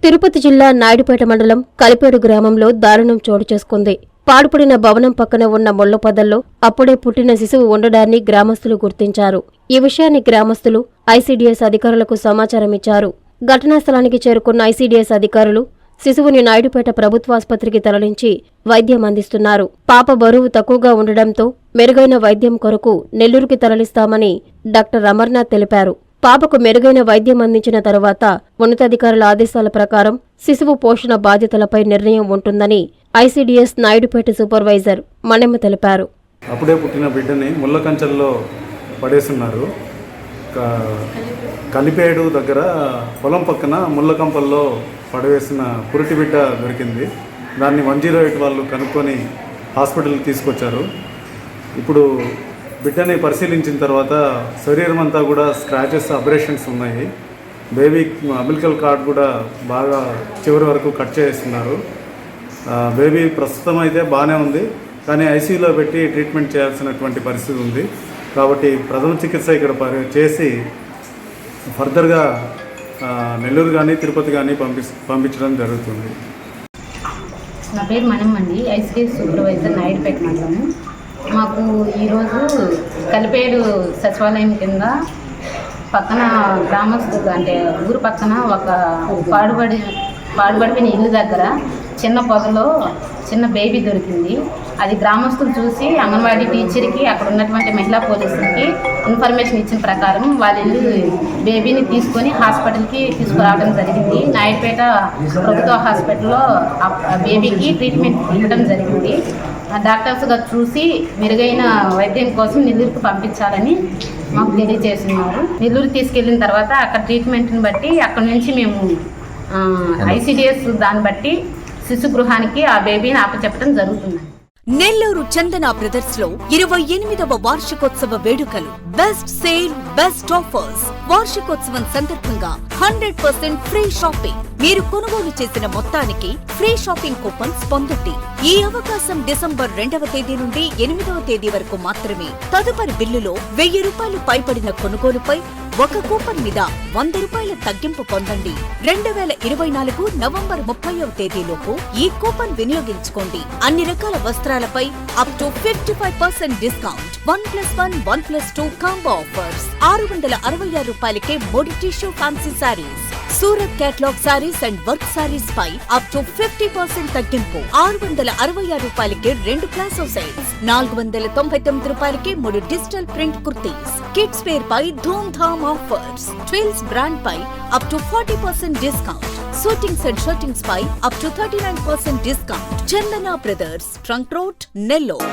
తిరుపతి జిల్లా నాయుడుపేట మండలం కలిపేడు గ్రామంలో దారుణం చోటు చేసుకుంది. పాడుపడిన భవనం పక్కన ఉన్న ముళ్ల పొదల్లో అప్పుడే పుట్టిన శిశువు ఉండడాన్ని గ్రామస్తులు గుర్తించారు. ఈ విషయాన్ని గ్రామస్తులు ఐసీడీఎస్ అధికారులకు సమాచారం ఇచ్చారు. ఘటనా స్థలానికి చేరుకున్న ఐసీడీఎస్ అధికారులు శిశువుని నాయుడుపేట ప్రభుత్వాసుపత్రికి తరలించి వైద్యం అందిస్తున్నారు. పాప బరువు తక్కువగా ఉండడంతో మెరుగైన వైద్యం కొరకు నెల్లూరుకి తరలిస్తామని డాక్టర్ అమర్నాథ్ తెలిపారు. పాపకు మెరుగైన వైద్యం అందించిన తరువాత ఉన్నతాధికారుల ఆదేశాల ప్రకారం శిశువు పోషణ బాధ్యతలపై నిర్ణయం ఉంటుందని ఐసీడీఎస్ నాయుడుపేట సూపర్వైజర్ మణెమ్మ తెలిపారు. అప్పుడే పుట్టిన బిడ్డని ముళ్ళ కంచెల్లో పడేస్తున్నారు. కలిపేడు దగ్గర పొలం పక్కన ముళ్ళ కంపల్లో పడవేసిన పురిటి బిడ్డ దొరికింది. దాన్ని 108 వాళ్ళు కనుక్కొని హాస్పిటల్కి తీసుకొచ్చారు. ఇప్పుడు బిడ్డని పరిశీలించిన తర్వాత శరీరం అంతా కూడా స్క్రాచెస్, అబ్రేషన్స్ ఉన్నాయి. బేబీ అంబిలికల్ కార్డ్ కూడా బాగా చివరి వరకు కట్ చేస్తున్నారు. బేబీ ప్రస్తుతం అయితే బాగానే ఉంది, కానీ ఐసీయూలో పెట్టి ట్రీట్మెంట్ చేయాల్సినటువంటి పరిస్థితి ఉంది. కాబట్టి ప్రథమ చికిత్స ఇక్కడ చేసి ఫర్దర్గా నెల్లూరు కానీ తిరుపతి కానీ పంపించడం జరుగుతుంది. నా పేరు మణెమ్మ అండి, ఐసీడీఎస్ సూపర్వైజర్ నాయుడుపేట మండలము. మాకు ఈరోజు కలిపేడు సచివాలయం కింద పక్కన గ్రామస్తులు అంటే ఊరు పక్కన ఒక పాడుబడిన ఇల్లు దగ్గర చిన్న పొదలో చిన్న బేబీ దొరికింది. అది గ్రామస్తులు చూసి అంగన్వాడీ టీచర్కి, అక్కడ ఉన్నటువంటి మహిళా పోలీసులకి ఇన్ఫర్మేషన్ ఇచ్చిన ప్రకారం వాళ్ళు బేబీని తీసుకొని హాస్పిటల్కి తీసుకురావడం జరిగింది. నాయుడుపేట ప్రభుత్వ హాస్పిటల్లో ఆ బేబీకి ట్రీట్మెంట్ ఇవ్వడం జరిగింది. డాక్టర్స్గా చూసి మెరుగైన వైద్యం కోసం నెల్లూరుకు పంపించాలని మాకు తెలియజేస్తున్నారు. నెల్లూరు తీసుకెళ్ళిన తర్వాత అక్కడ ట్రీట్మెంట్ని బట్టి అక్కడ నుంచి మేము ఐసీడీఎస్ దాన్ని బట్టి శిశు గృహానికి ఆ బేబీని అప్పచెప్పడం జరుగుతుంది. నెల్లూరు చందన బ్రదర్స్ లో 28వ వార్షికోత్సవ వేడుకలు. Best sale, best offers. వార్షికోత్సవం సందర్భంగా 100% ఫ్రీ షాపింగ్. మీరు కొనుగోలు చేసిన మొత్తానికి ఫ్రీ షాపింగ్ కూపన్స్ పొందండి. ఈ అవకాశం డిసెంబర్ 2వ తేదీ నుండి 8వ తేదీ వరకు మాత్రమే. తదుపరి బిల్లులో ₹1000 పైబడిన కొనుగోలుపై ఒక కూపన్ మీద ₹100 తగ్గింపు పొందండి. 2024 నవంబర్ 30వ తేదీలోపు ఈ కూపన్ వినియోగించుకోండి. అన్ని రకాల వస్త్రాలపై up to 55% discount. 1+1, 1+2 combo offers. ₹666కే 3 tissue fancy saris. Surat catalogue saris and work saris పై అప్ టు 50% తగ్గింపు. ₹666కే 2 ప్లాసో సెట్స్. ₹499కే 3 digital print kurtis. Kids wear పై ధూమ్ ధామ్ ఆఫర్స్. ట్విల్స్ బ్రాండ్ పై up to 40% discount. Suitings and shirtings పై up to 39% discount. Chandana Brothers, Trunk Road, Nellore.